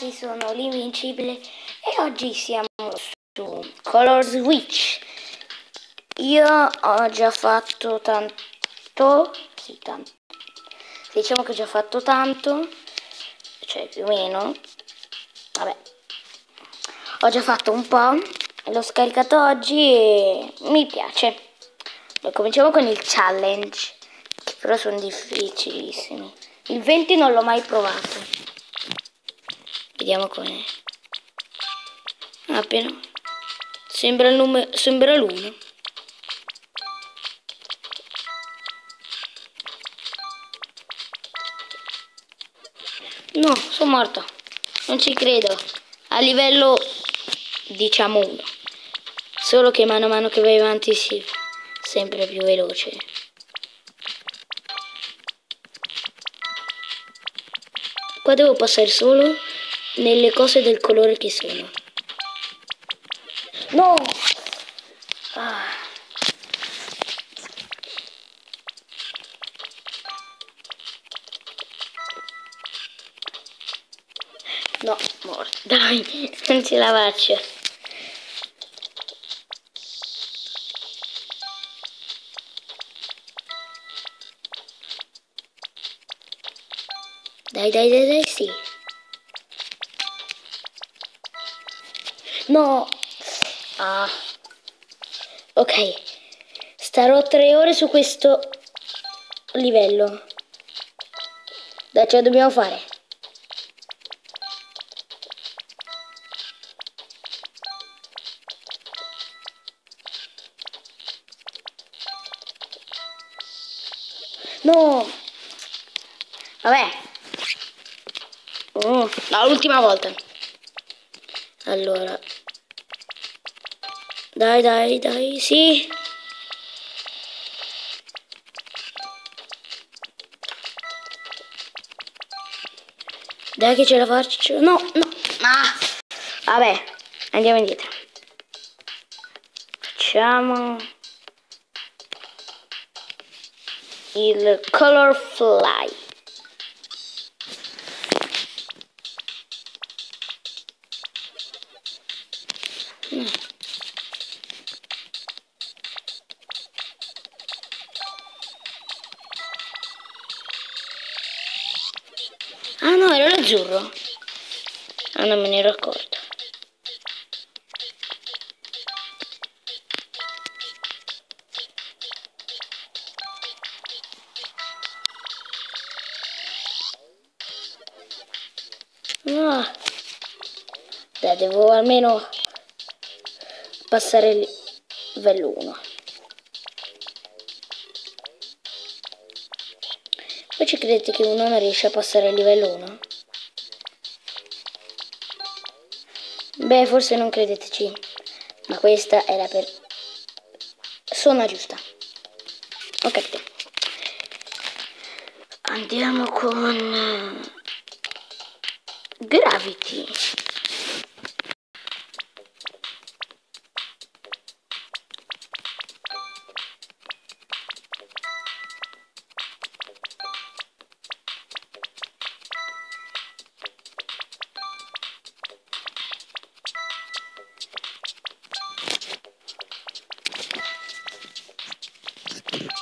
ragazzi, sono l'Invincibile e oggi siamo su Color Switch. Io ho già fatto tanto, sì, tanto. Diciamo che ho già fatto tanto, cioè più o meno, vabbè, ho già fatto un po', l'ho scaricato oggi e mi piace. Cominciamo con il challenge, che però sono difficilissimi. Il 20 non l'ho mai provato. Vediamo com'è. Appena. Sembra il numero. Sembra l'1. No, sono morto. Non ci credo. A livello diciamo 1. Solo che mano a mano che vai avanti si fa sempre più veloce. Qua devo passare solo nelle cose del colore che sono. No! Ah. No, morto. Dai, non ce la faccio. Dai, sì. No. Ah. Ok. Starò 3 ore su questo livello. Dai, ce la dobbiamo fare. No. Vabbè. No, l'ultima volta. Allora. Dai, sì. Dai che ce la faccio. No. Ah. Vabbè, andiamo indietro. Facciamo il Color Fly. Ah no, era l'azzurro. Ah, non me ne ero accorto. No. Dai, devo almeno passare il livello 1. Voi ci credete che uno non riesce a passare il livello 1? Beh, forse non credeteci, ma questa era per zona giusta. Ho capito. Andiamo con Gravity.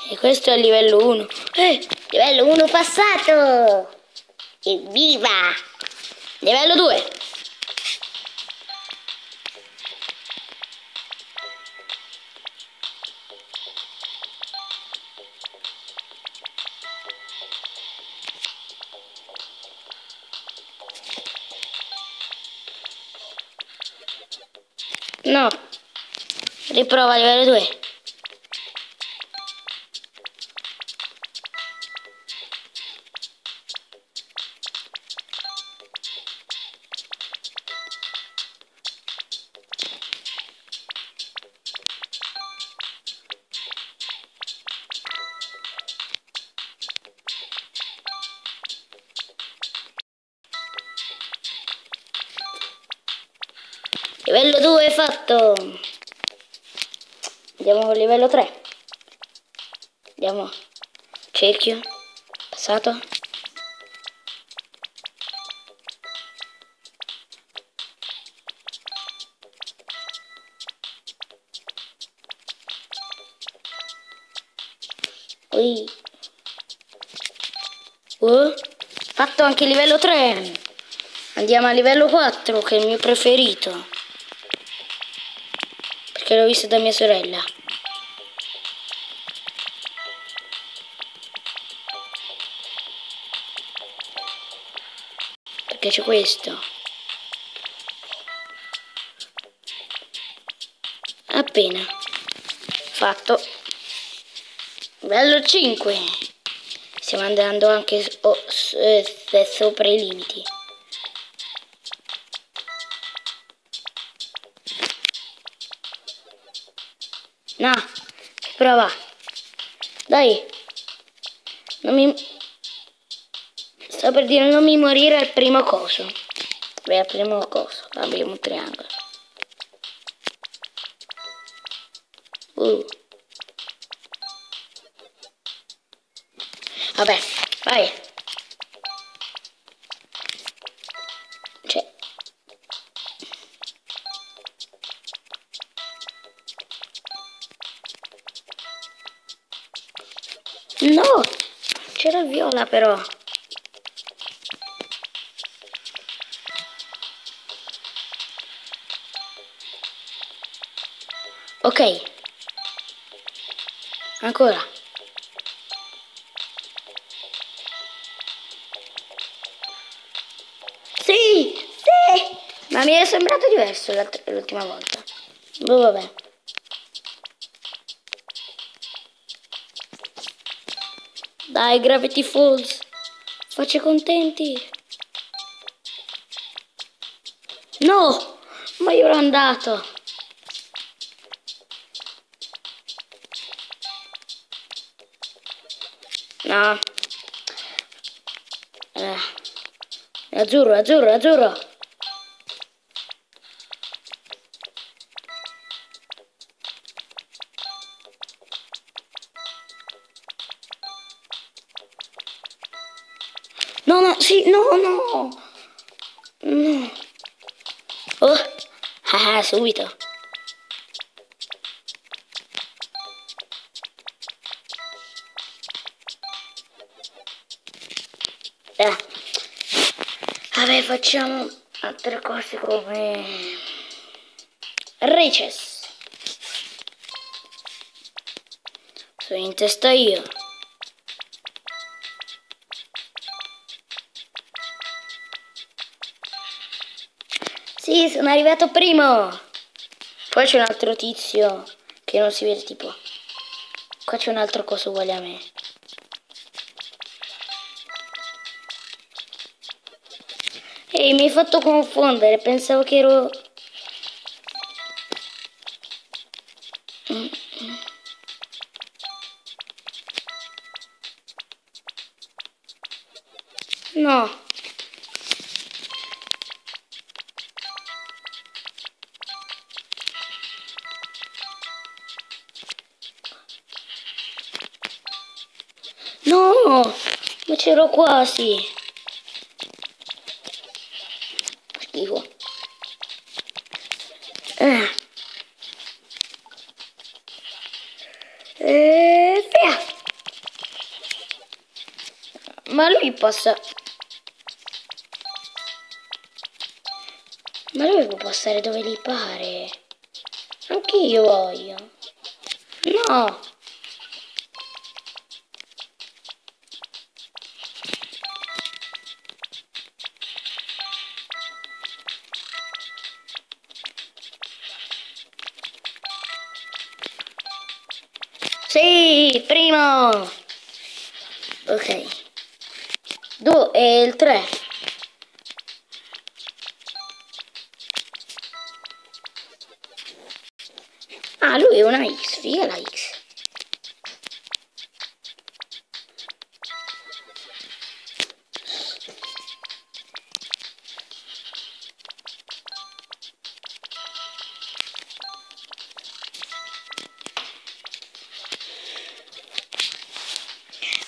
E questo è il livello 1. Livello 1 passato! Evviva! Livello 2. No. Riprova livello 2. Livello 2 fatto. Andiamo al livello 3. Andiamo. Cerchio. Passato. Ui. Fatto anche livello 3. Andiamo a livello 4, che è il mio preferito. Perché l'ho visto da mia sorella. Perché c'è questo. Appena. Fatto. Livello 5. Stiamo andando anche sopra i limiti. No, prova. Dai. Non mi... Sto per dire non mi morire al primo coso. Beh, al primo coso. Abbiamo un triangolo. Vabbè, vai. Cioè. No, c'era il viola però. Ok. Ancora. Sì, sì. Ma mi è sembrato diverso l'ultima volta. Boh, vabbè. Dai, Gravity Falls. Facci contenti. No, ma io ero andato. No. Azzurro, azzurro, azzurro. No, no, sì, no, no. No. Oh, subito. Vabbè, facciamo altre cose come Riches. Sono in testa io. Sì, sono arrivato primo. Poi c'è un altro tizio che non si vede tipo. Qua c'è un altro coso uguale a me. Ehi, mi hai fatto confondere, pensavo che ero... No. No, ma c'ero quasi. Schifo. Via. Ma lui passa... Ma lui può passare dove gli pare. Anch'io voglio. No. Sì, primo. Ok. 2 e il 3. Ah, lui è una X, figa la X.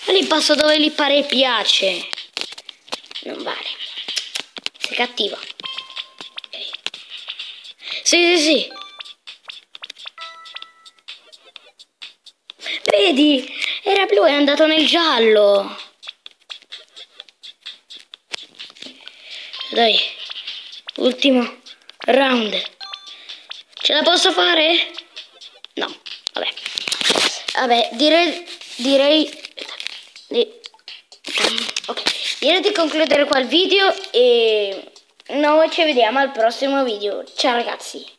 Ma lì passo dove gli pare e piace. Non vale. Sei cattivo. Okay. Sì, sì, sì. Vedi? Era blu, è andato nel giallo. Dai, ultimo round. Ce la posso fare? No, vabbè. Vabbè, direi di concludere qua il video e noi ci vediamo al prossimo video. Ciao ragazzi.